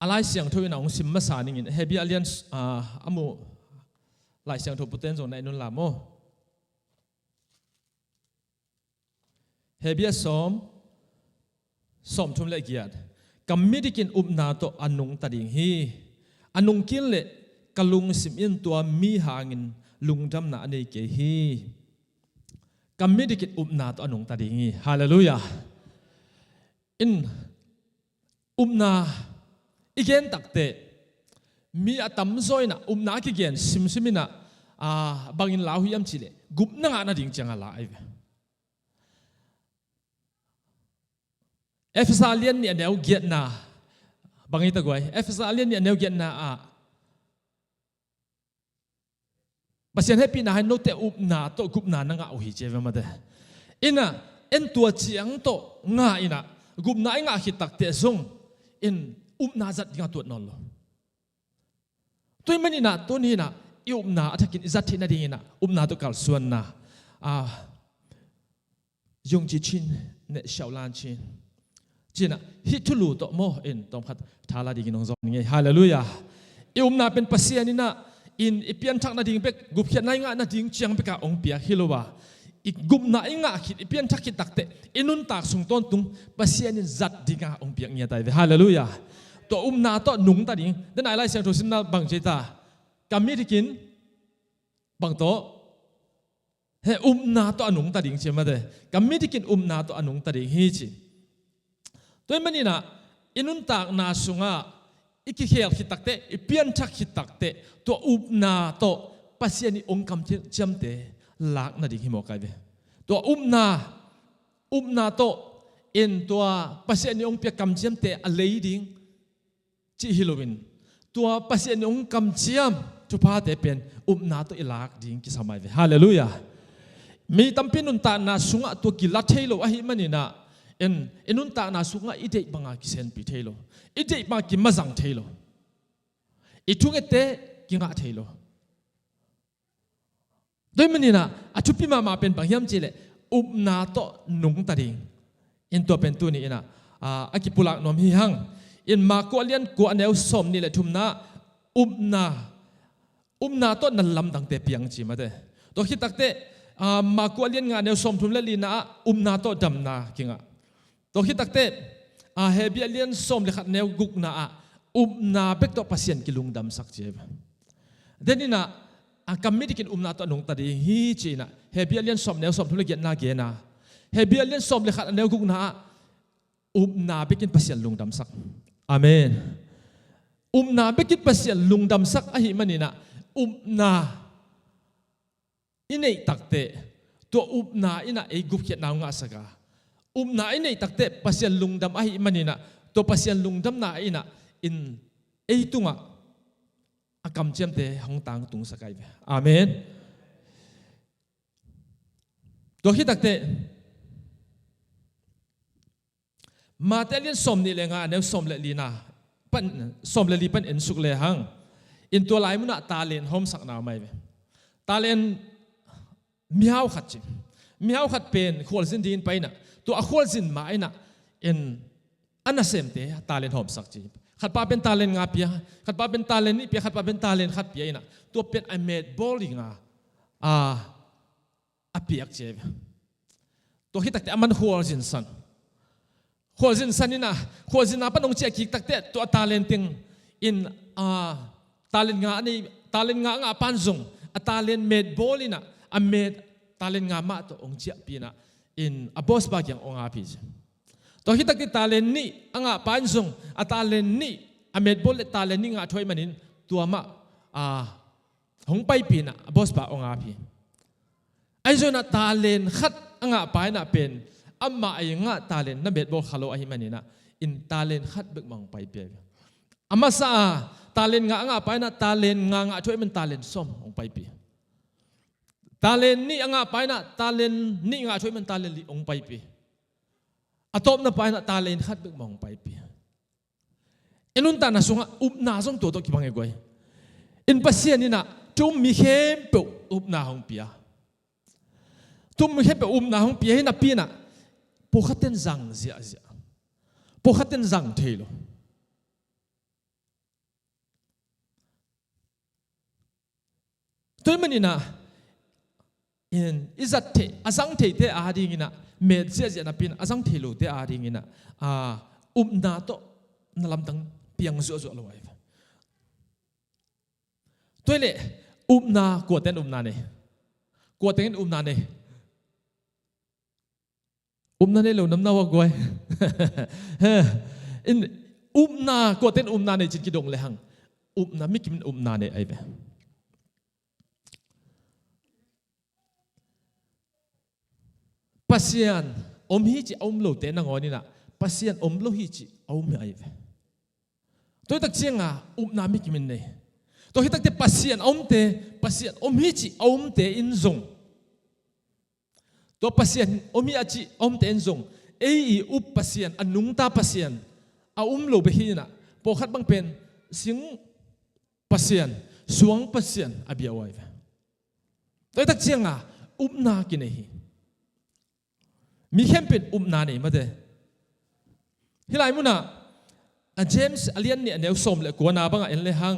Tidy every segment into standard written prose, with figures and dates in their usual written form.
alai siang tho na ong sim ma sa ning in heavy alliance amu lai siang tho puten zong na inun la mo heavy som thum le giat kammidikin upna to anung tading hi anung kin le kalung sim in tua mi hangin lungdam na anei ke hi kammidikin upna to anung tading hi hallelujah in upna igen takte mi atam zoina upna ki gen simsimina bangin lahu yam chile gupna nga na ding changa la ai Efesalian ni aneu giat na bangi tagwai Efesalian ni aneu giat na pasian happy na han no te upna to gupna na nga ohi che ma de ina en tua chiang to nga ina gupna nga hitak te zong in upna zat nga tuat non lo toy manina to ni na upna athakin izat thina ding ina upna to kal suan na yong ji chin ne shaolan chin Cina hitulu to mo in tom khat thala ding nong zong nge hallelujah na pen pasian ina in ipian thak na ding pek gup khian nai nga na ding chiang peka ong pia hilowa igup na inga khit ipian thak khit takte inun tak sung ton tung pasian in zat dinga ong pia ngia tai hallelujah to na to nung ta ding den ai lai siang tho sin na bang cheta kamirikin bang to he na to anung ta ding chema de kamirikin na to anung ta ding hi chi toy manina inun tak na sunga ikikhel khitakte ipian thak khitakte to upna to pasiani ongkam chamte lak na ding himo kai ve to upna to in to pasiani ong pia kam chamte a leading chi hilowin to pasiani ong kam chiam tu pa te pen upna to ilak ding ki samai ve hallelujah mi tampinun ta na sunga to kilat thelo ahi manina enun ta na sunga idei banga kisen pi thelo idei ba ki mazang thelo itungete kinga thelo doi manina achupi ma pen bangyam chile upna to nung taring in to pen tu ni ina akipulak nom hi hang in ma ko alian ko aneu som ni le thumna upna to nan lam dang te piang chi ma de to hitakte ma ko alian nga aneu som thum le lina upna to damna kinga to hitakte heavy alien som le khat neu guk na upna bek to pasien kilung dam sak che denina kammidikin upna to nong tadi hi china heavy alien som neu som thule get na ge na heavy alien som le khat neu guk na upna bekin pasien lung dam sak amen upna bekin pasien lung dam sak ahi manina upna inei takte to upna ina e gup khet na nga saka na inei takte pasian lungdam ahi manina to pasian lungdam na ina in eitunga akam chamte hongtang tung sakai amen to hi takte material som ni lenga ne som le lina pan som le li pan en suk le hang in to lai muna talent hom sak na mai talent miau khat chi miau khat pen khol sin din paina to a khol sin ma ina in anasem te talent hom sak chi khat pa pen talent nga pia khat pa pen talent ni pia khat pa pen talent khat pia ina to pen I made bowling a piak che to hitak te aman khol sin san ina khol sin na panong che ki takte to talent ting in talent nga panzong a talent made bowling a made talent nga ma to ong chia pina in a boss bagyang onga pis to hitak ti talent ni anga pansung a talent ni a medbol talent ni nga thoi manin tuama hong pai pina a boss ba onga pi ai zona talent khat anga pai na pen amma ai nga talent na medbol khalo ahi manina in talent khat bek mang pai pe amma sa talent nga anga pai na talent nga thoi man talent som ong pai pi talent ni anga paina talent ni nga thoi man talent li ong pai pi atop na paina talent khat bek mong pai pi enun ta na sunga upna som to ki bangai goi in pasien ni na tum mi hem pe upna hong pia tum mi hem pe upna hong pia na pi na po khaten zang zia po khaten zang thelo ตัวมันนี่นะอิจัดเทอสังเทเตอาดีงินะเมดเสียเจนะปินอสังเทโลเตอาดีงินะนาโตนลำตังเปียงจั่วๆเลยตัวเล่นากวดเต้นนาเนี่ยกวดเต้นนาเนี่ยนาเนี่ยเราน้ำหน้าว่าก้อยนากวดเต้นนาเนี่ยจิตกิดงเลยหังนาไม่กินนาเนี่ยไอ้เบ้ปัสยานฮิจิโลเต้นนางอนี่นะปัสยานโลฮิจิไม่ไอ้เบ้ตัวตักเชียงนาไม่กินเนี่ยตัวที่ตักเตปัสยานเตปัสยานฮิจิเตอินซงตัวปัสยานฮิจิเตอินซงปัสยานอันนุ่งตาปัสยานโลเบฮีนะพอขัดบังเป็นสิงปัสยานสวงปัสยานอภิเอาไว้ตัวตักเชียงนากินเองมีเข้มเป็นนาเนี่ยมาเด้ที่ไรมุนะเจมส์อเลียนเนี่ยสมเลยกวนบังเอ็นเลยหัง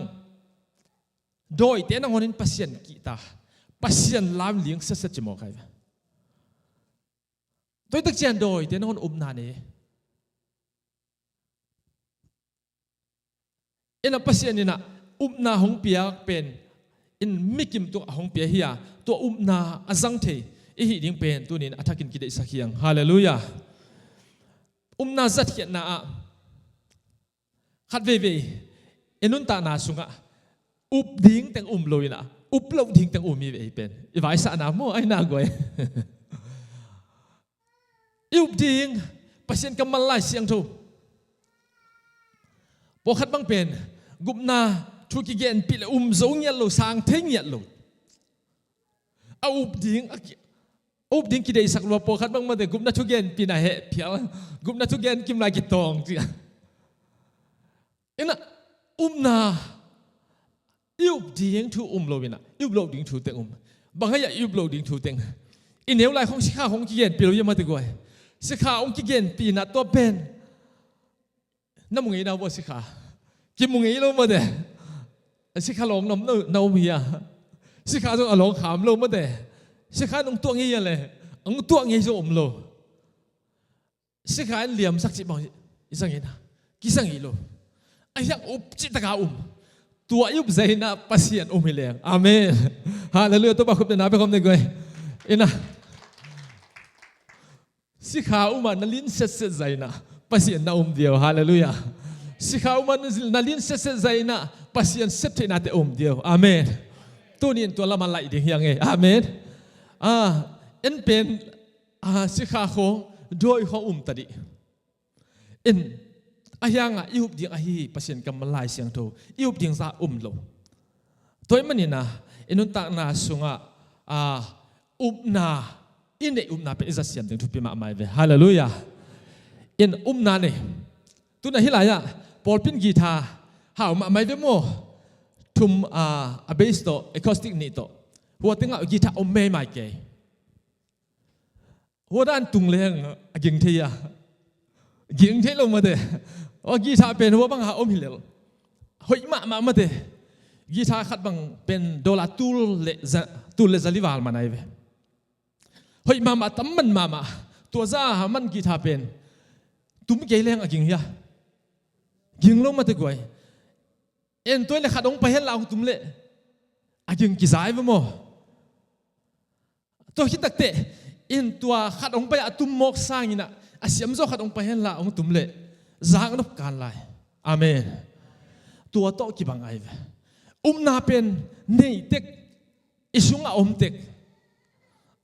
โดยเต้นงอนินปัสยันกีตาปัสยันลามเลี้ยงเสร็จจะมองใครโดยตักเจียนโดยเต้นงอนนาเนี่ยปัสยันนี่นะนาหงเปียกเป็นไม่กิมตัวหงเปียเฮียตัวนาอจังเทอีดิ่งเป็นตัวนี้อัฐกินกิเลสสักอย่างฮาเลลูยานาจัดเขียนนาขัดเวนุนตานาสุงะดิ่งแต่งลอยนะเราดิ่งแต่งมีเป็นอีไว้สานาโมไอ้นากวยดิ่งปัสยันกำมันไล่เสียงทูพอขัดบังเป็นกุมนาทุกิเกนปิเลโซงยัลโลสางเทงยัลโลดิ่งกิเลสสักว่าพอขัดบังมาเด็กกุมนาทุกเกนปีน่าเหเพียวกุมนาทุกเกนกิมลากิตองจีนะนาดิ่งทูโลวินะโลดิ่งทูเต็งบางอย่างโลดิ่งทูเต็งอินเนวไลของสิขาของกิเกนปีเรายังมาติกวยสิขาของกิเกนปีน่ะตัวเป็นน้ำมึงไงนะว่าสิขากิมมึงไงเรามาเด้สิขาลงน้ำมีอ่ะสิขาต้องลงขามเรามาเด้สิขาต้องตัวงี้อะไรตัวงี้จะโลสิขาเหลี่ยมสักจิบบอกอีสังเงินกิสังอีโลไอ้ยังจิตตะกาตัวยุบใจนะปัสยันมิเลงอาเมนฮาเลลูยาตัวบักคุบเดนาไปคำหนึ่งเลยนะสิขามันนั่นลิ้นเสร็จใจนะปัสยันน่าเดียวฮาเลลูยาสิขามันนั่นลิ้นเสร็จใจนะปัสยันเสร็จนะแต่เดียวอาเมนตัวนี้ตัวละมันไหลดิ่งยังไงอาเมนเป็นสิขาของโดยของตัดดิอายังยุบดิ่งอาฮีปัสยันกำมันไล่เสียงโตยุบดิ่งซาโลตัวมันนี่นะนุนตานาสุงะนานาเป็นอิสระเสียงถึงทุกปีมาไม่เวฮาเลลูยานาเนี่ยตัวนั้นฮิลายะพอลปินกีตาร์หามาไม่เวโมทุมเบสโตอะคูสติกนี่โตหัวตึงกีตาร์ไม่ไม่เกยหัวด้านตุงเลี้ยงยิงเทียลงมาเดกีตาร์เป็นหัวบังหาฮิเลลหอยมาเดกีตาร์ขัดบังเป็นโดลาตูลเลซาลิวาลมาไหนเวเฮ้ยมาตั้มมันมาตัวซ่ามันกีตาร์เป็นตุ้มเกยเลี้ยงยิงลงมาตะกวยตัวเล็กขัดองไปเห็นเราตุ้มเละยิงกีสายไปมั้งตัวคิดตักเตะตัวขัดองไปตุ้มมอกสร้างนี่นะเสียมโซ่ขัดองไปเห็นเราตุ้มเละจางนับการไล่อาเมนตัวโตกี่บังไอนาเป็นนี่เด็กอิสุงเด็ก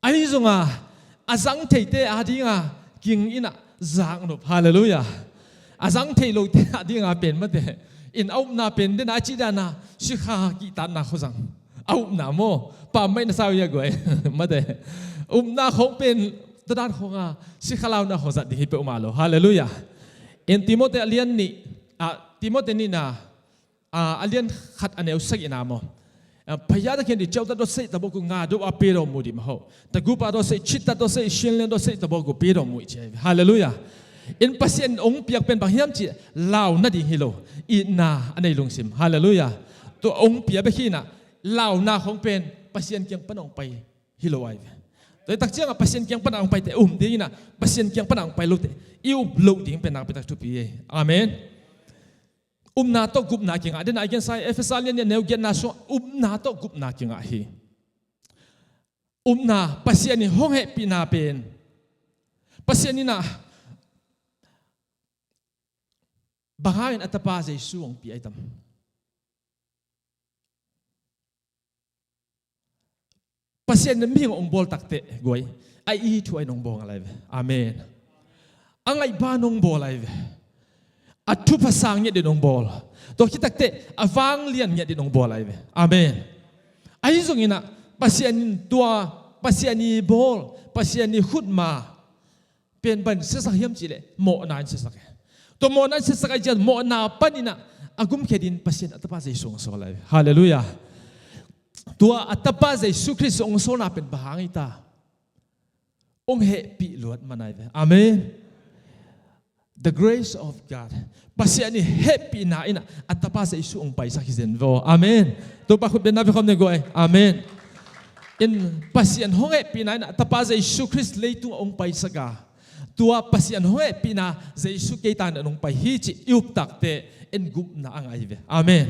ไอ้จงจังเทเตอาดีกิงอินะจางนุบฮาเลลูยาจังเทโลเตอาดีเป็นมาเดนาเป็นเดนาจิดานาชิคากิตานาเขาจังนาโมป่าไม่น่าเศร้าอย่างไงมาเดนาเขาเป็นตัวด้านของชิคาลาวนาเขาจัดที่เปิดมาโลฮาเลลูยาติโมเตอเลียนนี่ติโมเตนี่นะอเลียนขัดอันเอวสักนาโมพยาตะเคียนดิเจ้าตาโดเซตบอกกูงาดูอาเปโรมูดิมาโฮตะกูปาโดเซชิตตาโดเซชินเลนโดเซตบอกกูเปโรมูเจฮาเลลูยาปัสยันองเปียกเป็นบางยามจีลาวนาดิฮิโลนาอันในลุงซิมฮาเลลูยาตัวองเปียกไปขี้น่ะลาวนาของเป็น pasien kyang panong pai hilowai toi tak chiang pasien kyang panong pai te ding na pasien kyang panong pai lo te iu lo ding pe na pe tak tu pi amen na to gup na kinga den again sai efesalian ne neu gen na so na to gup na kinga hi na pasien ni hong he pi na pen pasien ni na bahain atapa zai suang pi aitam pasien na mi ong bol takte goi ai I thu ai nong bol alai amen angai ba nong bol ai atu pasang nya de nong bol to kitakte awang lian nya de nong bol ai amen ai zong ina pasien tua pasien ni bol pasien ni hutma pen ban sesak hiam chile mo nan sesak to mo nan sesak ai jan mo na panina agum kedin pasien atapa zai song so lai hallelujah tua atapa zai su Christ ong so na pen bahang ita ong he pi luat manai amen the grace of God pasien ni happy na ina atapa zai su ong pai sa kizen vo amen to pa khut ben na khom ne go amen in pasien hong happy na ina atapa zai su Christ leitung ong pai saga tua pasien hong happy na zai su ke tan ong pai hi chi yup takte en gup na angai ve amen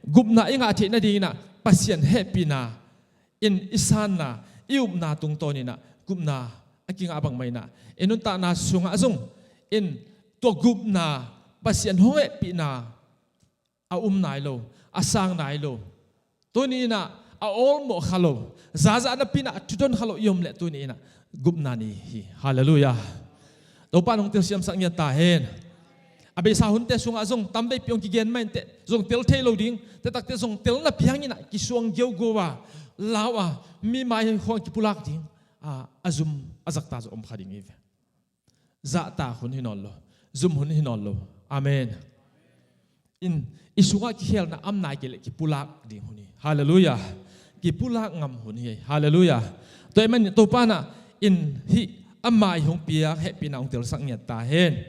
gup na inga the na ding na pasien happy na in isana iup na tung to ni na gup na aking abang mai na enun ta na sunga azung in to gup na pasien hong happy na a nai lo asang nai lo to ni na a all mo khalo zaza na pina tudon khalo yom le to ni na gup na ni hi hallelujah to pa nong tel siam sang nya ta hen abe sa hun te sunga zong tambe piong ki gen main te zong tel thei lo ding te tak te zong tel na piang ina ki suang geu gowa lawa mi mai khong ki pulak ding azum azak ta zo om khading eve za ta hun hinol lo zum hun hinol lo amen in isuga ki hel na am nai ke le ki pulak ding huni hallelujah ki pulak ngam hun hi hallelujah to man to pa na in hi amai hong piak he pina ong tel sang nya ta hen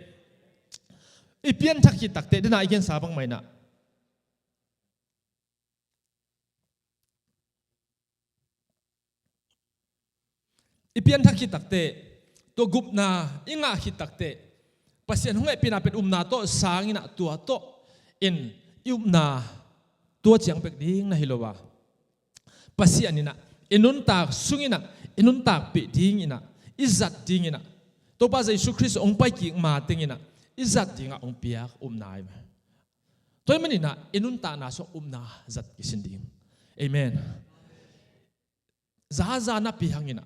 ipian thakhi takte dena igen sabang maina ipian thakhi takte to gup na inga hi takte pasien hungai pina pet na to sangina tua to in na tua chiang pek ding na hilowa pasien ina inun tak sungina inun tak pe ding ina izat ding ina to pa Jesu Christ ong pai ki ma ting ina izat dinga ong piak nai toy manina inun ta na so na zat kisinding amen za na pi hangina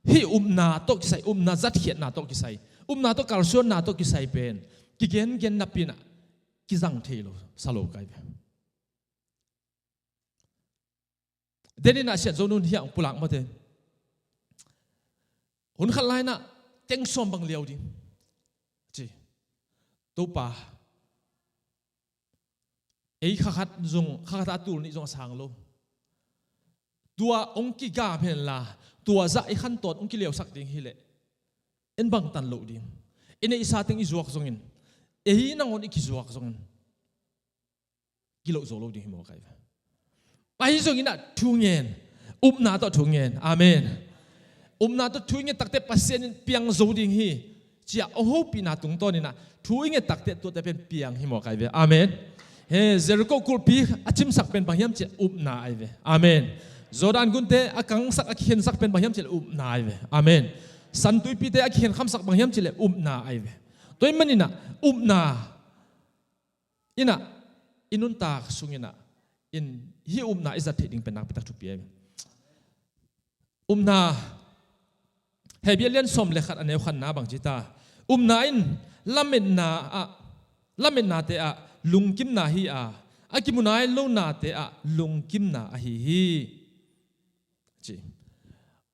hi na to kisai na zat khiat na to kisai na to kalson na to kisai pen ki gen na pina ki jang thelo salo kai denina sia zonun hiang pulak mate hun khalai na teng som bang liao ding chi to pa ei khat zong khat atul ni zong sang lo tua ong ki ga phen la tua za i khan tot ong ki leo sak ding hi le en bang tan lo ding ine isa teng i zuak zongin ei nang on i ki zuak zongin ki lo zo lo ding mo kai pai zong ina thungen na to thungen amen na to thungen takte pasien piang zo ding hi chia oho pina tung to ni na thuing e takte to te pen piang hi mo kai ve amen he zerko kul pi achim sak pen bahiam che na ai ve amen zodan gunte akang sak akhen sak pen bahiam che na ai ve amen san tui pi te akhen kham sak bahiam che le na ai ve toy manina na ina inun ta sungina in hi na izat theding pen nak petak thu pi na hebialian som lekhat aneu khan na bang jita na in lamen na te a lungkim na hi akimunai lo na te a lungkim na hi chi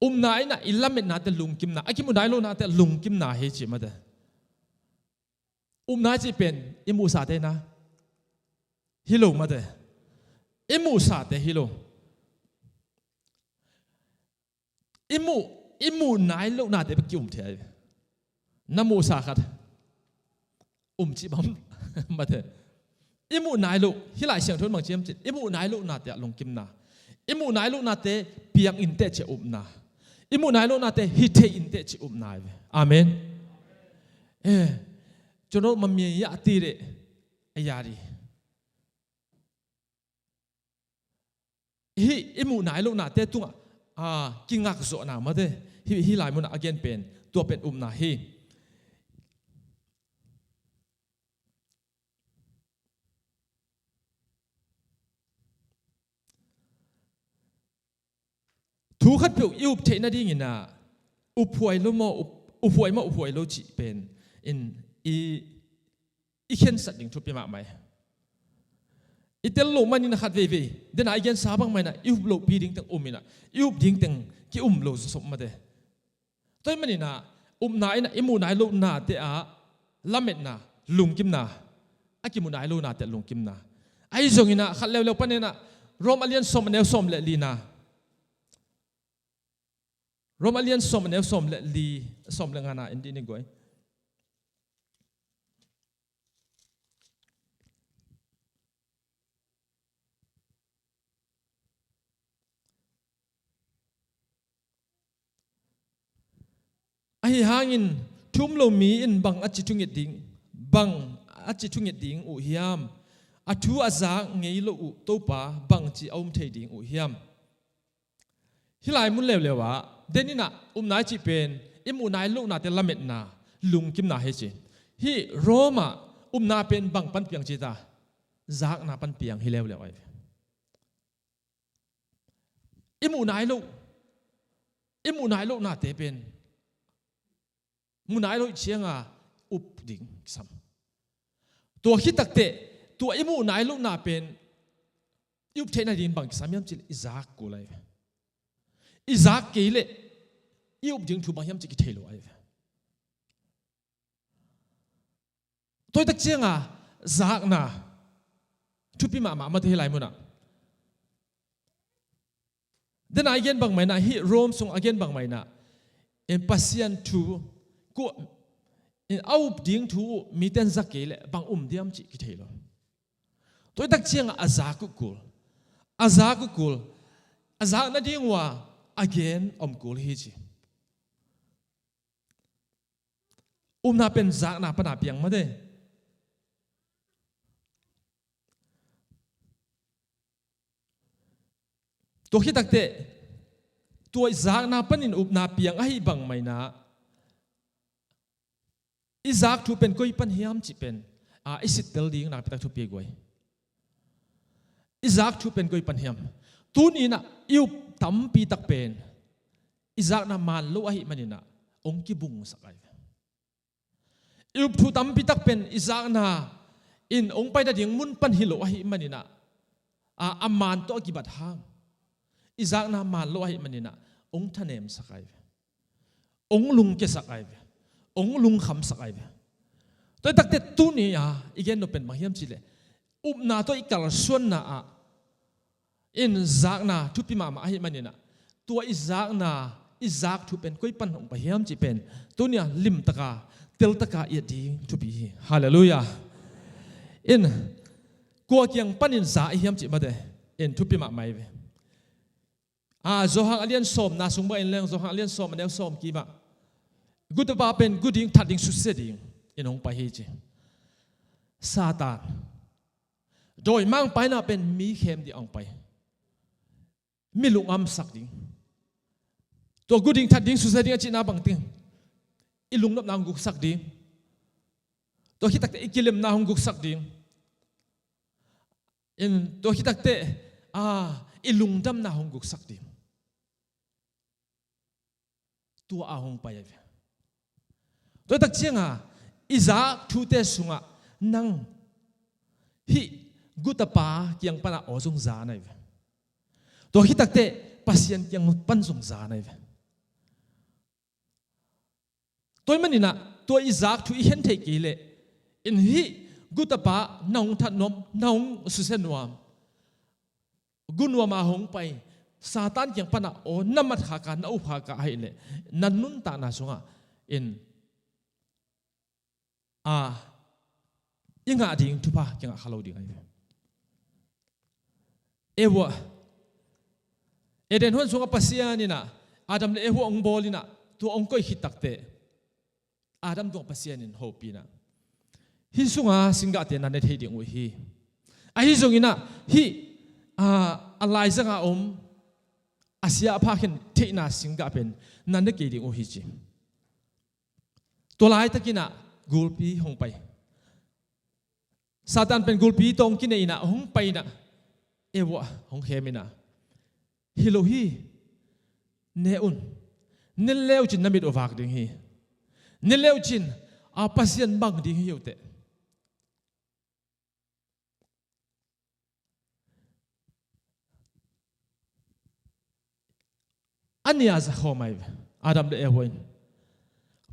na ina ilamen na te lungkim na akimunai lo na te lungkim na hi chi mada na chi pen imu sa te na hilo mada imu sa te hilo imu nai lo na te pe kium the namu sa khat chi bam mate imu nai lo hilai siang thon mang chem chit imu nai lo na te longkim na imu nai lu na te piang in te che upna imu nai lu na te hite in te che upna amen chono mammi ya atire ayari hi imu nai lu na te tunga kingak zo na ma de hi lai mun again pen to pen upna hi thu khat pe yup the na ding ina uphuai lo mo uphuai lo chi pen in i khen sat ding thu pe ma mai itel lo manin khat ve ve den ai gen sabang mai na yup lo pi ding tang umina yup ding tang ki lo som ma de toy manina na ina imu nai lo na te a lamet na lungkim na akimu nai lo na te lungkim na ai zong ina khat lew panena rom alian som ne som le lina Romalian som ne som le li som le ngana indi ni goi ai hangin thum lo mi in bang achi thungit ding u hiam athu aza ngei lo u topa bang chi aum thei ding u hiam hilai mun lewa denina nai chi pen imu nai lu na te lamet na lung kim na he chi hi roma na pen bang pan piang chi ta zak na pan piang hi lew ai imu nai lu na te pen mu nai lu chianga up ding sam to hi tak te to imu nai lu na pen yup the na din bang sam yam chi izak ko lai Isaac kile iup ding thu bang yam chi ki thelo ai toy tak chenga zak na thu pi ma te lai muna then again bang mai na hi Rome sung again bang mai na in pasien thu ko in aup ding thu mi ten zakele bang diam chi ki thelo toy tak chenga azak kul azak na ding wa again kul hi chi na pen zak na pana piang ma de to hi takte to zak na panin na piang a hi bang mai na izak thu pen koi pan hiam chi pen isit tel ding na pita thu pe goi izak thu pen koi pan hiam tu ni na yup tam pi tak pen izak na man lo ahi manina ong ki bung sakai yup thu tam pi tak pen izak na in ong pai da ding mun pan hilo ahi manina aman to ki bat hang izak na man lo ahi manina ong thanem sakai ong lung ke sakai ong lung kham sakai to tak te tu ni igen no pen mahiam chile na to ikal suan na in zak na thu pi ma ahi manina tua izak thu pen koi pan hong pahiam chi pen tunia lim taka tel taka ya ding thu pi hallelujah in ko kyang panin za hiam chi ma de in thu pi ma mai ve zo hang alian som na sung ba in leng zo hang alian som ne som ki ma good ba pen good ding thading su se ding in hong pa hi chi satan doi mang pai na pen mi khem di ong pai mi lung am sak ding to guding that ding society a china bang ting ilung nop nang guk sak ding to hitak te ikilem na hong guk sak ding in to hitak te ilung dam na hong guk sak ding tu a hong pa ya to tak chenga Isaac thu te sunga nang hi gutapa kyang pana ozung za nai to hitak te pasien kyang pan sung za nai toy manina to Isaac thu hen thei ki le in hi gutapa naung that nom naung su sen nuam gunwa ma hong pai satan kyang pana o namat kha ka na u pha ka hai le nanun ta na sunga in inga ding thupa kyang khalo ding ai ewa เอเดนฮุนสุงปัสยานี่นะอาดัมเลหัวองบอลินะตัวองก็หิตักเตอาดัมตัวปัสยานินโฮปีนะฮิสุงาสิงกะเตนันเดเฮดิงอุฮีอาฮิสุงินะฮิอะไรสังอาอาเซียพาเห็นเทน่าสิงกะเป็นนันเดเกดิงอุฮีจิตัวลายตะกินะกูลปีหงไปซาตานเป็นกูลปีตรงกินเอนะหงไปนะเอวะหงเฮมินะฮิโลฮีเนอุนเนเลวจินนามิดอวากดิ่งฮีเนเลวจินอาปัสยันบังดิ่งฮีอยู่เตอันนี้อาจจะเข้ามาอาดัมเดเอวิน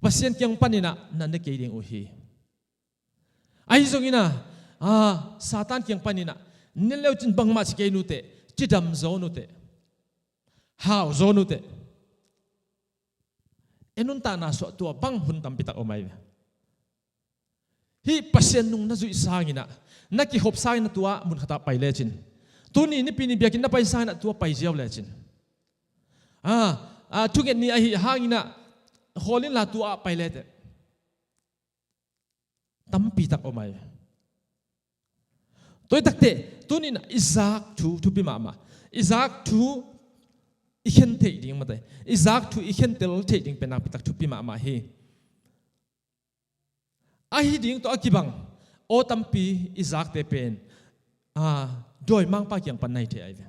ปัสยันเกียงปันนี่นะนั่นเดเกดิ่งอุฮีไอ้ส่งนี่นะซาตานเกียงปันนี่นะเนเลวจินบังมาสเกนุเตจิดำโซนุเตฮาวโซนุเตเอ็นุนตานาสวตัวบังหุ่นตำปิตักออกมาฮีปัสยันนุ่งน่าจุยสางินะนักกิฮบสางินะตัวมุนขตาไปเลจินตัวนี้นี่ปีนี้เบียกินน่าไปสางินะตัวไปเจียวเลจินทุกอย่างนี้ไอ้หางินะฮอลินลาตัวไปเลเตตำปิตักออกมาตัวตักเตตัวนี้นะอิซากทูปีมาอิซากทูอีเข็นเทดิ่งมาได้อิซากทูอีเข็นเตลเทดิ่งเป็นนักปิตักทุปีมาเฮไอ้ดิ่งตัวอักบังโอตัมปีอิซากเตเป็นโดยมังปากยังปันในเทไอเว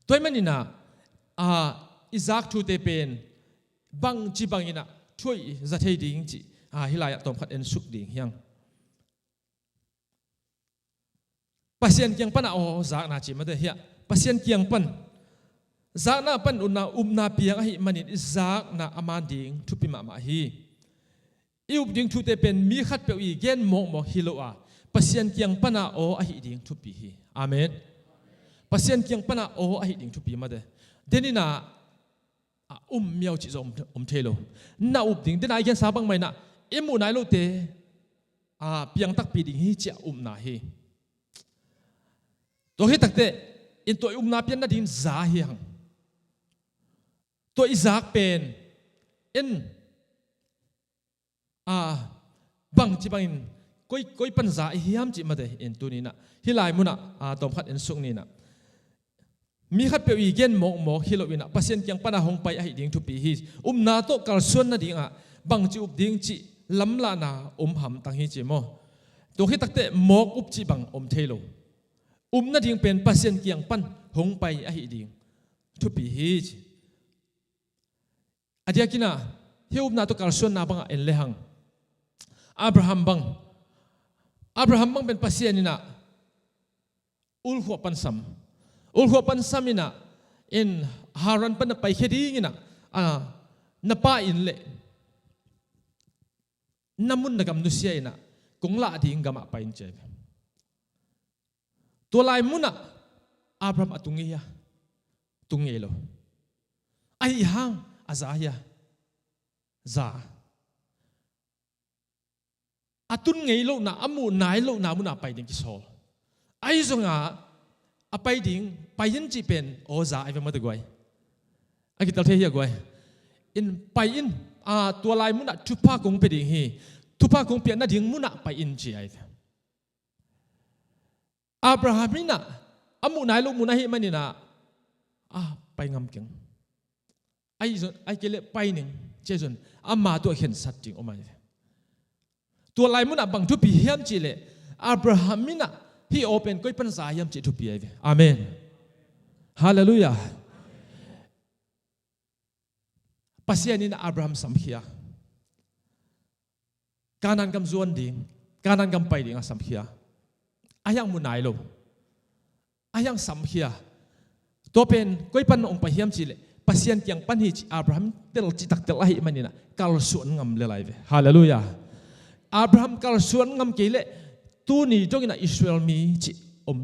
ตัวมันนี่นะอิซากทูเตเป็นบังจีบังนี่นะช่วยจะเทดิ่งจีฮิลายตอมขัดเอ็นสุกดิ่งยังปัสยันเกียงปันโอจากนาจีมาได้เฮียปัสยันเกียงปันจากนาปันอุณนาเปียงฮิมันอิจากนาอามันดิ่งทุปิมาฮีอิวดิ่งทุเตเป็นมีขัดเปียวอีเกนมองฮิโลอาปัสยันเกียงปันโอฮิดิ่งทุปีฮีอาเมนปัสยันเกียงปันโอฮิดิ่งทุปีมาได้เดนินาเมียวจิจเทโลน่าอุบดิ่งเดนายเกนสาบังไม่น่ะเอ็มูนายโลเตเปียงตักปีดิ่งฮิเจ้านาฮีตัวที่ตักเตอินตัวนาเปียนนาดินซาเฮียงตัวอิซากเป็นบังจีบังก้อยปัญญาเฮียมจีมาเดอินตัวนี้นะฮิลายมุนะตอมขัดอินสุกนี่นะมีขัดเปียวอีเกนมองฮิโลวินะปัสยันยังปัญหาหงไปไอดิ่งทุปีฮินาโตกัลส่วนนาดิ่งบังจีอุบดิ่งจีล้ำลานาหำตั้งฮิจีโมตัวที่ตักเตมอกอุบจีบังเทโลนาดิ่งเป็นปัสยันเกียงปันหงไปไอดิ่งทุปีฮิจอเดียกินะเฮอุบนาโตกัลส่วนนาบังเอ็นเลหังอับราฮัมบังเป็นปัสยันนี่นะอุลหัวปันซัมนี่นะอินฮารันปันไปแค่ดีนี่นะนับป้าอินเล่น้ำมุนนักกำนุเซียนะกงละดิ่งกำมาไปอินเจ็บตัวลายมุนะอับราฮัมตุงเงียโลไอ้ห่างอาซาเฮียซาตุนเงียโลนะอามูนายโลนามุนะไปดิ่งกิโซไอ้ส่งไปดิ่งไปยินจีเป็นโอซาไอ้เพื่อนมาตะกวยไอ้กิตาเทียกวยอินไปอินตัวลายมุนะทุพากงไปดิ่งฮีทุพากงเปลี่ยนนาดิ่งมุนะไปอินจีไอ้อับราฮัมนี่นะอามูนายลูกมูนาฮิมันนี่นะไปงำเก่งไอ้เกลไปหนึ่งเจสันมาตัวเห็นสัตว์จริงออกมาตัวลายมุนะบังทุปีเฮียมจีเลยอับราฮัมนี่นะฮีโอเป็นก้อยปัญญาเฮียมจีทุปีไอ้อาเมนฮาเลลูยาปัสยานี่นะอับราฮัมสัมเขียการนันกำจวนดิ่งการนันกำไปดิ่งสัมเขียอายังมุนายโลอายังสัมเขียตัวเป็นก้อยปันองค์ไปเฮียมจีเลยปัสยันเกียงปันฮิจิอับราฮัมเตลจิตักเตลไอมันนี่นะกัลส่วนงำเลไลเวฮาเลลูยาอับราฮัมกัลส่วนงำเกลตัวนี้จงนะอิสราเอลมีจิ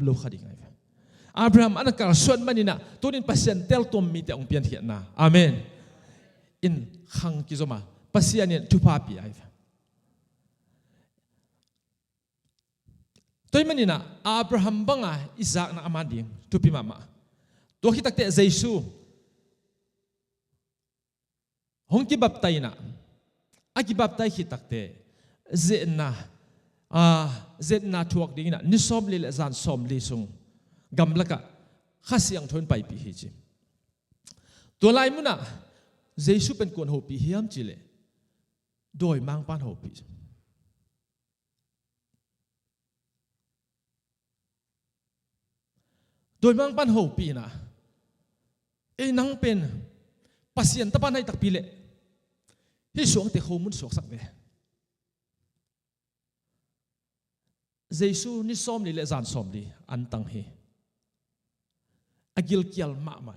โลกขัดยังไงอับราฮัมอันกัลส่วนมันนี่นะตัวนี้ปัสยันเตลตัวมีแต่องค์เปียนเทียนนะอาเมนอินขังกิโซมาปัสยันเนี่ยทุพาปีไอตัวมันนี่นะอับราฮัมบังอิซากนะอามันดิ่งทุปีมา ตัวคิดตักเตะเยซูหงกิบับไตนะอากิบับไตคิดตักเตะเจนนาทวกดิ้งนะนิสอมลีเลจานสอมลีซุงกำลักะข้าเสียงทนไปปีฮิจิตัวลายมุนะเยซูเป็นคนหัวปีเฮียมจิเลโดยมังปานหัวปีโดยมังปานหัวปีนะนังเป็นปัสยันตะปานให้ตักปีเลที่สวงเตะโฮมุนสวกสักเวเยซูนิสอมลีเลจานสอมลีอันตังเฮอากิลเกียลมาไม่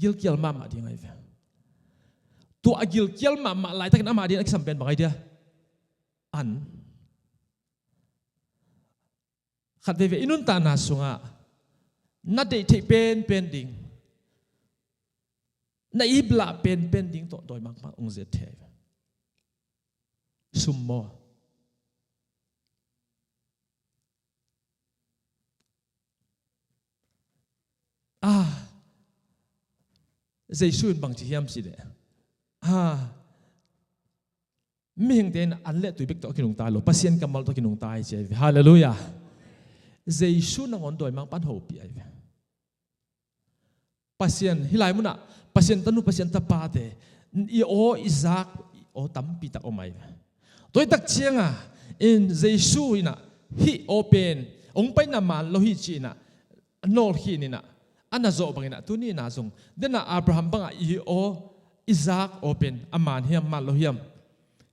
กิลเกียลมาดีไงตัวอากิลเกียลมาหลายตั้งน้ำมาดีนักสัมเป็นบางไอเดียอันขัดเวอินุนตานาสุงะนัดเดทเป็นดิ่งในอิบลาเป็นดิ่งตัวโดยมังมังองเซเทซุมโมเยซูนบางทียามสิเดไม่เห็นเด่นอันเล็กตัวเบกตัวกินลงตายหรอปัสยันกำมัลตัวกินลงตายเจ้าฮาเลลูยาเยซูนังอนโดยมังปันหัวปีไอ้ปัสยันฮิไลมุนะปัสยันตันุปัสยันตาปาเตอีโออิซักโอตัมปีตักโอไม่ตัวตักเชียงอินเยซูน่ะฮิโอเป็นองไปนามันโลหิจีน่ะโนลฮีนี่น่ะอันนั้นโจบังอินะตัวนี้น่าสงเดน่ะอับราฮัมบังอีโออิซักโอเป็นอามันเฮียมมันโลหิม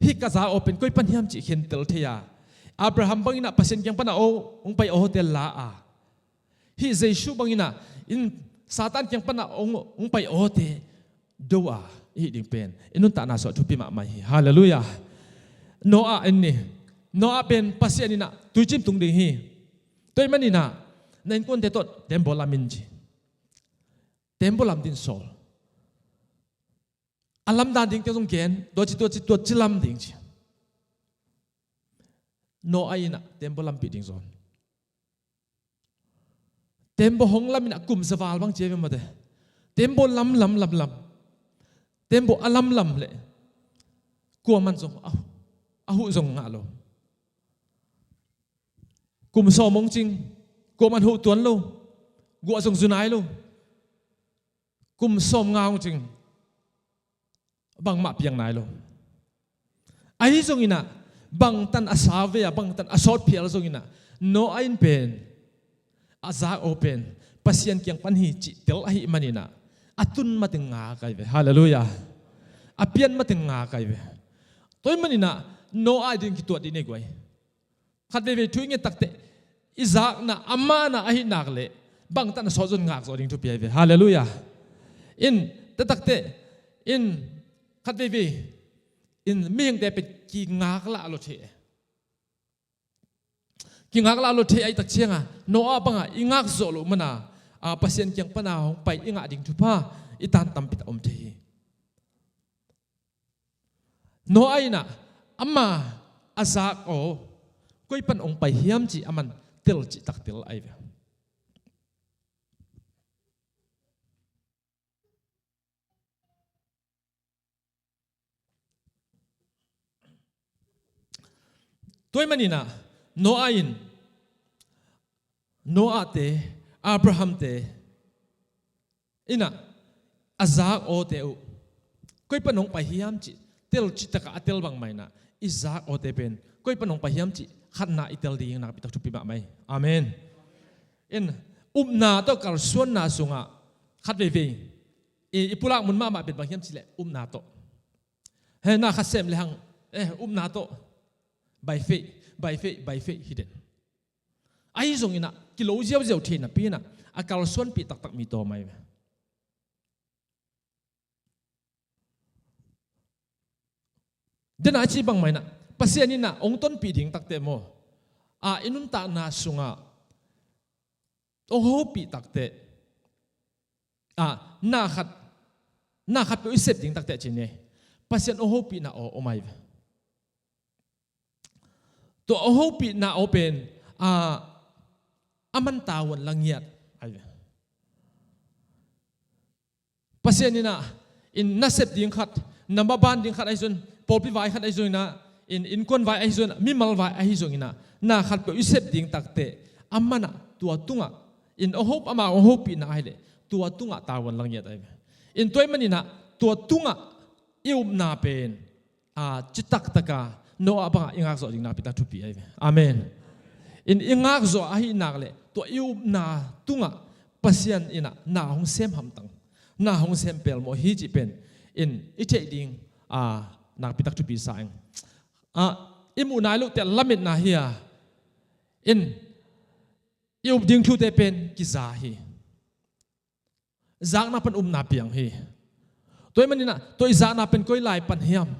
ฮิกาซาโอเป็นก้อยปันเฮียมจีเห็นเตลเทียอับราฮัมบังอินะปัสยันยังปันโอองไปโอเตลลาฮิเยซูบังอินะอินซาตานยังปันองไปโอเตดูฮิดิ่งเป็นอินุนตานาสอทุพิมาไม่ฮาเลลูยาโนอาเอ็นนี่โนอาเป็นปัสยันนี่นะตุยจิมตุงดิ่งฮีตัวมันนี่นะในคนเตตดเต็มโบลามินจีเต็มโบลามดินโซลอาลัมดานดิ่งเตตงเกนตัวจิลัมดิ่งจีโนอาอินะเต็มโบลามปิดดิ่งโซลเต็มโบหงลามินะกุมสวาลบังเจวิมาเดเต็มโบลำเต็มโบอาลัมเลยกลัวมันส่งเอาหุ่นส่งงาโลกุมโซมงจริงกลัวมันหุ่นตัวนโลกลัวส่งสุนัยโลกุมโซมงาจริงบางมาเพียงไหนโลไอ้ส่งอินะบางตันอาสาเวียบางตันอาสอดเพียรส่งอินะโนไอน์เป็นอาซาโอเป็นปัสยันเกียงปันหิจิเตลหิมันนี่นะอัตุนมาถึงงาไกเวฮาเลลูยาอเปียนมาถึงงาไกเวตัวมันนี่นะโนไอดิ้งคิดตัวดีนี่กวยขัดเวทุยเงี้ยตักเตอิซักนะอามานะอหินักเละบางตันสอจุนงากสอดิ้งทุเปียเวฮาเลลูยาอินตักเตอินขัดเวอินเมียงแต่เป็นกีงากละโลเทกิงากลาโลเทไอตักเชียงโนอาบังอิงากโซโลมันปัสยันเกียงปนาไปอิงาดิ่งทุพาอิตานตัมปิตอมเทโนไอนะอามาอาซากโอก้อยปันองไปเฮียมจีอามันเตลจิตักเตลไอเวตัวมันนี่นะโนอาอินโนอาเตอับราฮัมเตอินะอาซากโอเตอุก้อยปนองไปเฮียมจิเตลจิตกะเตลบังไม่นะอิซากโอเตเป็นก้อยปนองไปเฮียมจิขันนาอิเตลดีนักปิตทุปิมาไม่อาเมนอินนาโตกัลส่วนนาสุงะขัดเวเวอีปุระมุนมาเป็นบางเฮียมจิเลนาโตเฮนาขัดเซมเลหังนาโตใบเฟฮิเดนไอ้ส่งอินะกิโลเจียวเทนะปีน่ะอากาศส่วนปีตักมีตัวไหมเดนอาชีบังไหมนะปัสยานี่นะองต้นปีดิ่งตักเตโมอินุนตานาสุงะโอ้โหปีตักเตนาขัดไปอิเซปดิ่งตักเตจีเนี่ยปัสยานโอ้โหปีน่ะโอไม่ตัวโอ้โหปีน่ะโอเป็นอามันตาวันลังเงียด pasien ni na in nasep ding khat number ban ding khat ai zon popi vai khat ai zon na in kon vai ai zon mi mal vai ai zon ina na khat pe usep ding takte amana tua tunga in ohop ama ohop ina ai le tua tunga tawan lang yat ai in toy manina tua tunga ium na pen chitak taka no aba ingak zo ding na pita thupi ai amen in ingak zo ahi nak le to ium na tunga pasien ina na hong sem ham tang na hong sem pel mo hi chi pen in ite ding nak pitak thupi sang imu nai lu te lamit na hia in ium ding thu te pen ki za hi zak na pan na piang hi toy manina toy za na pen koi lai pan hiam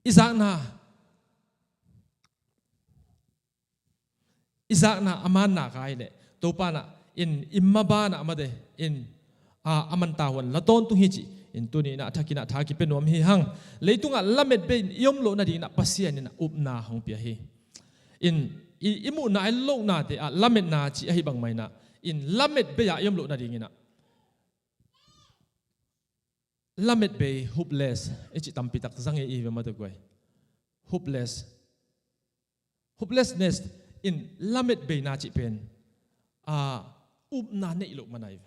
izak na aman na kai le to pa na in imma ba na amade in aman tawan laton tu hi chi in tu ni na thakina thaki pe nom hi hang leitunga lamet be yom lo na di na pasian na up na hong pia hi in imu na lo na te lamet na chi hi bang mai na in lamet be ya yom lo na ding ina lamet be hopeless echi tampi tak zange i ve ma to koi hopelessness in lamet be na chi pen na nei lo manai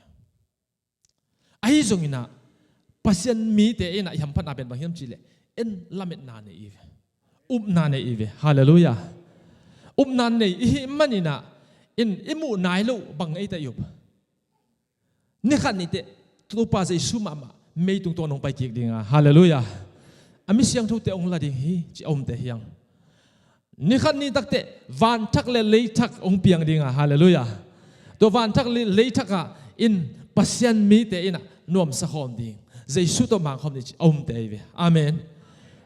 ai zong ina pasien mi te ina ham phat na ben bang hiam chi le en lamet na nei na nei ve hallelujah na nei hi manina in imu nai lo bang ai ta yup ni khat ni te tu pa sai suma ma mei tung ton ong pai ki ding hallelujah ami siang thu te ong la ding hi chi om te hiang ni khat ni tak te van thak le lei thak ong piang ding hallelujah to van thak le lei thak in pasien mi te ina nuam sa khom ding jesu to mang khom ni chi om te ve amen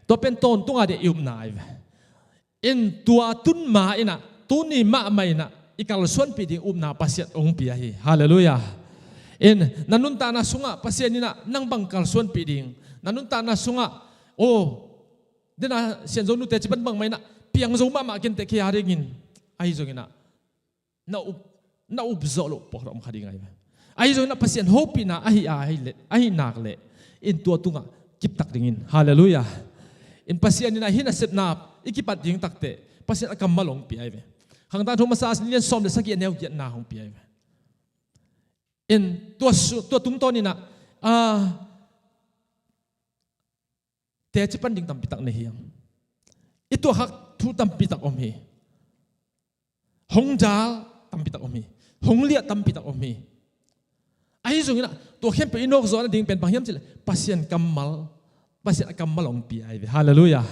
to pen ton tunga de yum nai ve in tua tun ma ina tu ni ma mai na ikal suan pi ding na pasien ong pia hi hallelujah in nanun ta na sunga pasien ina nang bang kal suan pi ding nanun ta na sunga dena sian zo nu te chi ban bang mai na piang zo ma kin te khia ringin ai zo ina na up zo lo por ram khading ai zo na pasien hope na ai nak le in tua tunga kip tak dingin hallelujah in pasien ina hina sep na ikipat ding takte pasien akam malong pi ai ve hang ta thoma sa lian som de saki neu yet na hong pi ai in tua tum ton ina te chi pan ding tam pitak ne hiang itu hak thu tam pitak om hi hong jal tam pitak om hi hong lia tam pitak om hi ai zong ina to khem pe inok zo na ding pen bang hiam chile pasien kamal ong pi ai hallelujah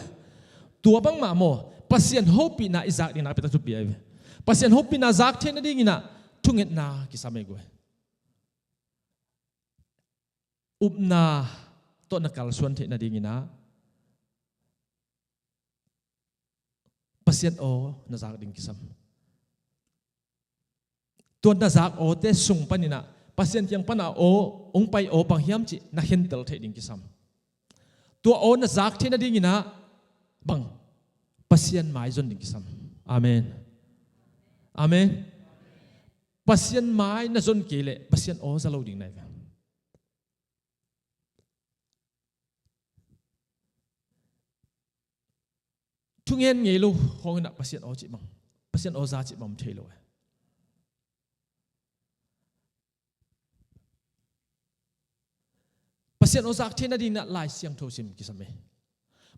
tua bang ma mo pasien hope na izak ding na pitak tu pi ai pasien hope na zak the na ding ina thunget na ki samai go upna to nakal suan the na ding ina pasien na zak ding kisam tuan na zak te sung panina pasien yang pana ong pai bang hiam chi na hentel the ding kisam tua na zak the na ding ina bang pasien mai zon ding kisam amen pasien mai na zon kele pasien zalo ding nai thungen ngei lo hong na pasien chi bang pasien za chi bam thelo pasien ozak thena ding na lai siang tho sim ki same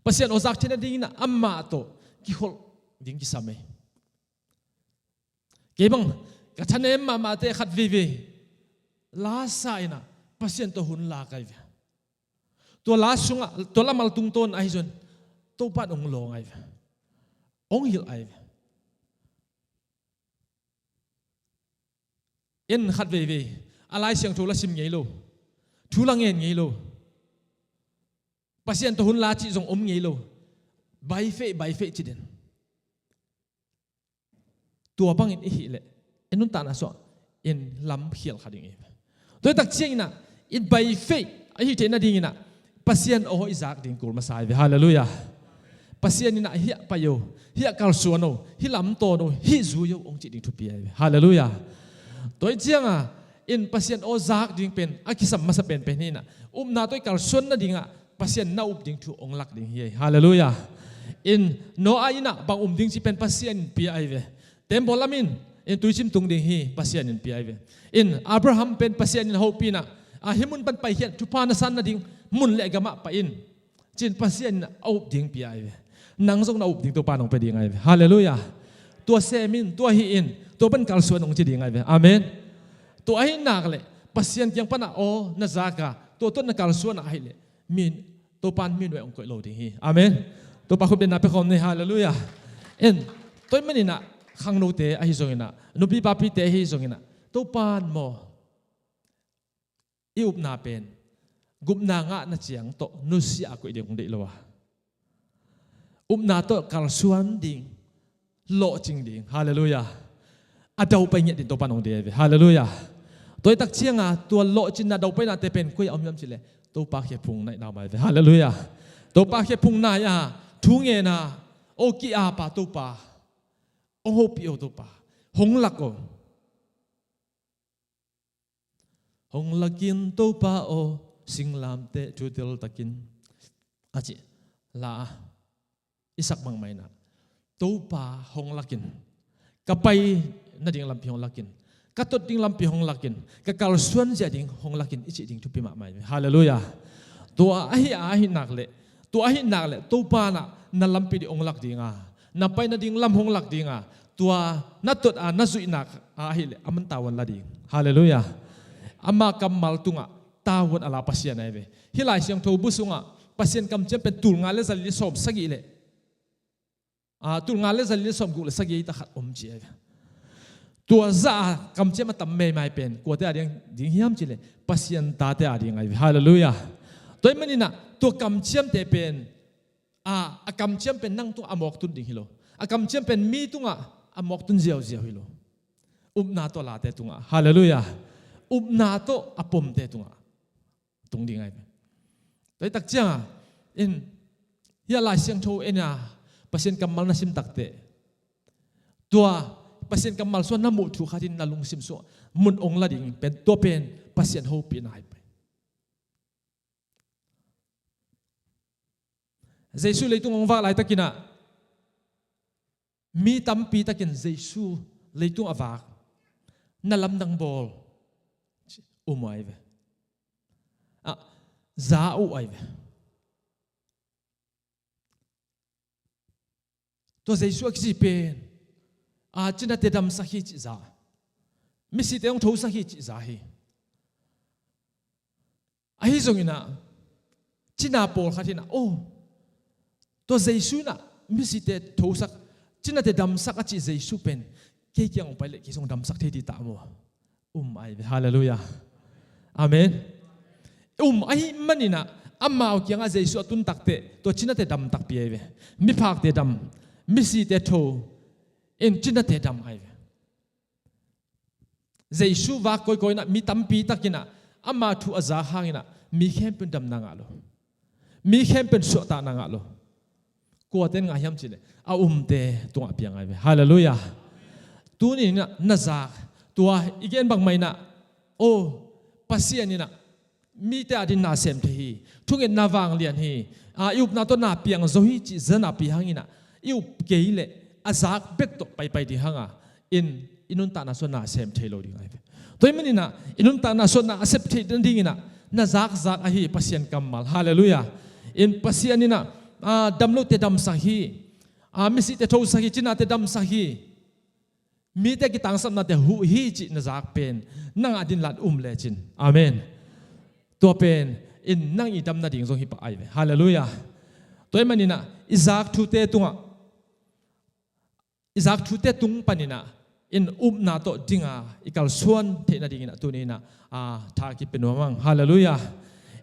pasien ozak thena ding na amma to ki hol ding ki same ke bang ka thane ma te khat vi la sa ina pasien to hun la kai to la sunga to la mal tung ton ai zon to pat ong long ai ong hil ai en khat ve alai siang tho la sim ngei lo thu lang en ngei lo pasien to hun la chi jong ngei lo bai fe chi den tua bang in hi le enun ta na so in lam khial khading e toy tak chiang ina in bai fe ai hi te na ding ina pasien izak ding kul ma sai ve hallelujah pasien ina hi pa yo hi kal suano hi lam to no hi zu yo ong chi ding thu pi ai hallelujah toy chiang in pasien o zak ding pen akisam masa pen ni na na toy kal son na dinga pasien na up ding thu ong lak ding hi hallelujah in no aina bang ding si pen pasien pi ai ve tembolamin in tuisim tung ding hi pasien in pi ai ve in Abraham pen pasien in hopi na himun pan pai hian thupa na san na ding mun le gama pa in chin pasien na up ding pi ai ve nang zong na up ding to pa nong pe ding ai ve hallelujah tua semin tua hi in tua ban kal suan ong chi ding ai ve amen tua hi nak le pasien kyang pana o na zaka to na kal suan ai le min to pan min we ong ko lo ding hi amen to pa khub na pe khom ni hallelujah en toy manina khang no te a hi zongina no bi pa pi te hi zongina to pan mo iup na pen gup na nga na chiang to nu si a ko ding de lo na to kal suan ding lo ching ding hallelujah adau pa nge din to panong de hallelujah toy tak chianga to lo chin na dau pa na te pen ko am yam chile to pa khe phung nai na mai hallelujah to pa khe phung na ya thu nge na o ki a pa to pa o ho pi o to pa hong lak o hong lakin to pa o singlam te thu tel takin achi la isak bang mai na to pa hong lakin kapai na ding lampi hong lakin katot ding lampi hong lakin ka kal suan ja ding hong lakin ichi ding thupi ma mai hallelujah to ahi nak le to pa na lampi di ong lak dinga na pai na ding lam hong lak dinga tua na tot na zui nak ahi le aman tawan la ding hallelujah ama kamal tunga tawon ala pasien ai ve hilai siang tho busunga pasien kam chem pen tul nga le zal li sob sagi le tul nga le zal li sob gu le sagi ta khat chi ai tua za kam chem tam me mai pen ko te ading ding hiam chi le pasien ta te ading ai hallelujah toy manina to kam chem te pen kam chem pen nang tu amok tun ding hilo kam chem pen mi tunga amok tun ziaw hilo na to la te tunga hallelujah na to apom te tunga tung ding ai toy tak cha in ya la siang tho ena pasien kamal na sim takte tua pasien kamal so na mu thu khatin na lung sim so mun ong la ding pen to pen pasien ho pi na ai Jesu leitung ong va lai takina mi tampi takin Jesu leitung awak na lamdang bol umai ve za u ai ve to Jesu ki pen china te dam sa hi chi za mi si te ong tho sa hi chi za hi hi zongina china pol khatina to Jesu na mi si te tho sak china te dam sak chi Jesu pen ke kyang pai le ki song dam sak the ti ta mo ai hallelujah amen ai manina amma o kyang a Jesu tun takte to china te dam tak pi ve mi phak te dam mi si te tho in china te dam ai Jesu va koi na mi tampi takina amma thu aza hangina mi khem pen dam na nga lo mi khem pen so ta na nga lo ko ten nga hiam chile te tunga piang ai hallelujah tu ni na za tua igen bang mai na pasien ni na mi te adin na sem the hi thungen na wang lian hi yup na to na piang zo hi chi zana pi hangina yup keile azak bek to pai di hanga inun ta na so na sem the lo ding ai toy manina inun ta na so na accept the ding ina na zak a hi pasien kamal hallelujah in pasien ni na damlo te dam sahi mi si te tho sahi china te dam sahi mi te ki tang sam na te hu hi chi na zak pen nang adin lat le chin amen to pen in nang i dam na ding zong hi pa ai hallelujah toy manina izak thu te tung panina in na to dinga ikal suan the na ding na tu ni na tha ki penwang hallelujah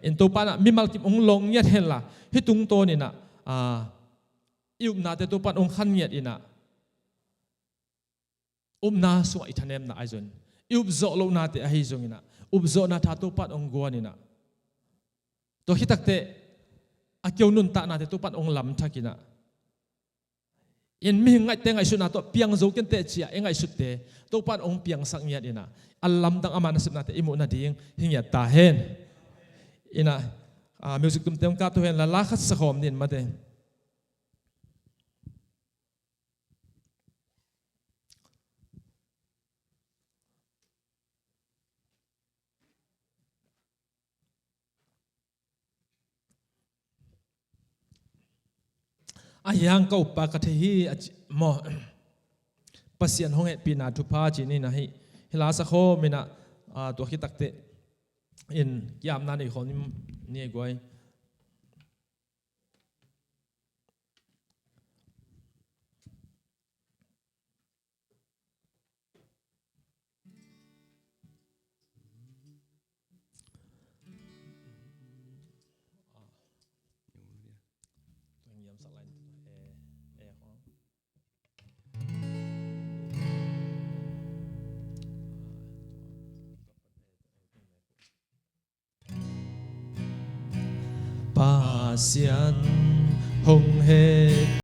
in to pana mi mal ki ong long yat hela hi tung to ni na na te to pan ong khan yat ina na so i thanem na aizon zo lo na te a hi zong ina zo na tha to pat ong go ni na to hitakte akyo nun ta na te to pat ong lam thakina in mi ngai te ngai su na to piang zo ken te chia engai su te to pan ong piang sak nya ina alam dang amana sip na te imu na ding hingya ta hen ina music tum tem ka to hen la la khat sa khom nin ma te ayang kau pa ka the hi mo pasian hong e pina thu pa chi ni na hi hila sa kho mina to hi takte in yam na ni kho ni goi pasian hong he